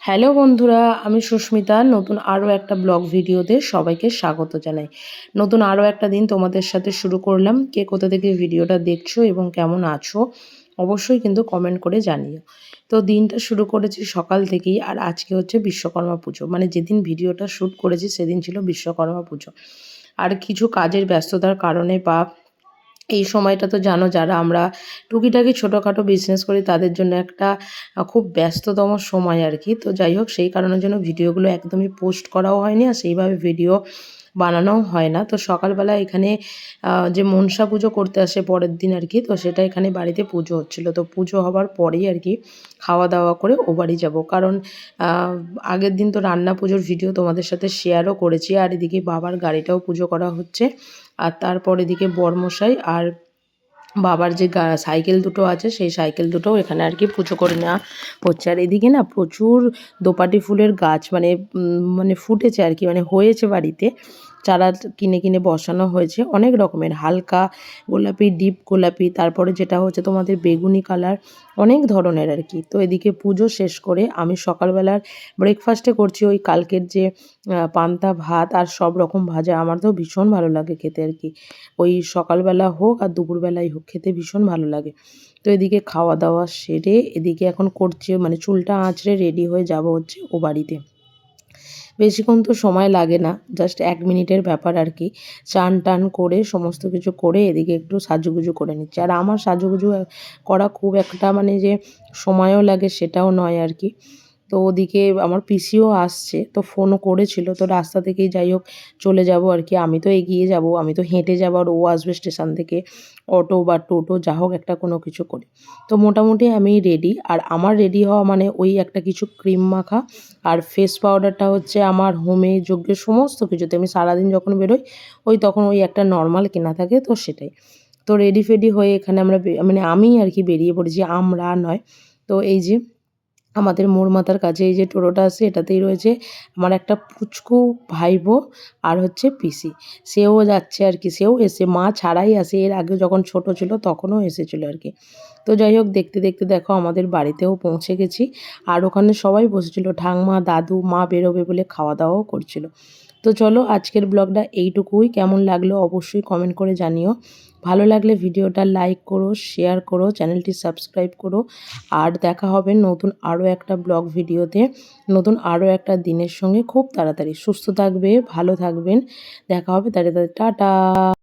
Hello বন্ধুরা, আমি সুস্মিতা। নতুন আরও একটা ব্লগ ভিডিওতে সবাইকে স্বাগত জানাই। নতুন আরও একটা দিন তোমাদের সাথে শুরু করলাম। কে কোথা থেকে ভিডিওটা দেখছো এবং কেমন আছো অবশ্যই কিন্তু কমেন্ট করে জানিও। তো দিনটা শুরু করেছি সকাল থেকেই, আর আজকে হচ্ছে বিশ্বকর্মা পুজো। মানে যেদিন ভিডিওটা শ্যুট করেছি সেদিন ছিল বিশ্বকর্মা পুজো। আর কিছু কাজের ব্যস্ততার কারণে বা এই সময়টা তো জানো, যারা আমরা টুকিটাকি ছোটোখাটো বিজনেস করি তাদের জন্য একটা খুব ব্যস্ততম সময় আর কি। তো যাই হোক, সেই কারণের জন্য ভিডিওগুলো একদমই পোস্ট করাও হয়নি, আর সেইভাবে ভিডিও বানানোও হয় না। তো সকালবেলা এখানে যে মনসা পুজো করতে আসে পরের দিন আর কি, তো সেটা এখানে বাড়িতে পুজো হচ্ছিলো। তো পুজো হবার পরেই আর কি খাওয়া দাওয়া করে ও বাড়ি যাবো, কারণ আগের দিন তো রান্না পুজোর ভিডিও তোমাদের সাথে শেয়ারও করেছি। আর এদিকে বাবার গাড়িটাও পুজো করা হচ্ছে, আর তারপর এদিকে বরমশাই আর বাবার যে সাইকেল দুটো আছে সেই সাইকেল দুটোও এখানে আর কি পুজো করে নেওয়া হচ্ছে। আর এদিকে না প্রচুর দোপাটি ফুলের গাছ মানে ফুটেছে আর কি, মানে হয়েছে বাড়িতে। চারা কিনে কিনে বসানো হয়েছে অনেক রকমের, হালকা গোলাপি, ডিপ গোলাপি, তারপরে যেটা হচ্ছে তোমাদের বেগুনি কালার, অনেক ধরনের আর কি। তো এদিকে পুজো শেষ করে আমি সকালবেলার ব্রেকফাস্টে করছি ওই কালকের যে পান্তা ভাত আর সব রকম ভাজা। আমার তো ভীষণ ভালো লাগে খেতে আর কি, ওই সকালবেলা হোক আর দুপুরবেলাই হোক, খেতে ভীষণ ভালো লাগে। তো এদিকে খাওয়া দাওয়া সেরে এদিকে এখন করছে, মানে চুলটা আঁচড়ে রেডি হয়ে যাব হচ্ছে ও বাড়িতে। বেশিক্ষণ তো সময় লাগে না, জাস্ট 1 মিনিটের ব্যাপার আর কি। চান টান করে সমস্ত কিছু করে এদিকে একটু সাজুগুজু করে নিচ্ছি। আর আমার সাজুগুজু করা খুব একটা মানে যে সময়ও লাগে সেটাও নয় আর কি। তো ওদিকে আমার পিসিও আসছে, তো ফোনও করেছিল। তো রাস্তা থেকেই যাই হোক চলে যাব আর কি। আমি তো এগিয়ে যাব, আমি তো হেঁটে যাব, আর ও আসবে স্টেশন থেকে অটো বা টোটো, যা হোক একটা কোনো কিছু করে। তো মোটামুটি আমি রেডি। আর আমার রেডি হওয়া মানে ওই একটা কিছু ক্রিম মাখা, আর ফেস পাউডারটা হচ্ছে আমার হোমে যোগ্য সমস্ত কিছুতে। আমি সারাদিন যখন বেরোই ওই তখন ওই একটা নর্মাল কেনা থাকে, তো সেটাই। তো রেডি ফেডি হয়ে এখানে আমরা মানে আমি আর কি বেরিয়ে পড়েছি, আমরা নয়। তো এই যে আমাদের মোড় মাথার কাছে এই যে টোটোটা আছে, এটাতেই রয়েছে আমার একটা পুচকু ভাইবো আর হচ্ছে পিসি। সেও যাচ্ছে আর কি, সেও এসে মা ছাড়াই আসে। এর আগে যখন ছোট ছিল তখনও এসেছিলো আর কি। তো যাই হোক, দেখতে দেখতে দেখো আমাদের বাড়িতেও পৌঁছে গেছি। আর ওখানে সবাই বসেছিল, ঠাংমা, দাদু, মা বেরোবে বলে খাওয়া দাওয়াও করছিল। তো চলো, আজকের ব্লগটা এইটুকুই। কেমন লাগলো অবশ্যই কমেন্ট করে জানিও। ভালো লাগলে ভিডিওটা লাইক করো, শেয়ার করো, চ্যানেলটি সাবস্ক্রাইব করো। আর দেখা হবে নতুন আরও একটা ব্লগ ভিডিওতে, নতুন আরও একটা দিনের সঙ্গে খুব তাড়াতাড়ি। সুস্থ থাকবে, ভালো থাকবেন, দেখা হবে তাড়াতাড়ি। টাটা।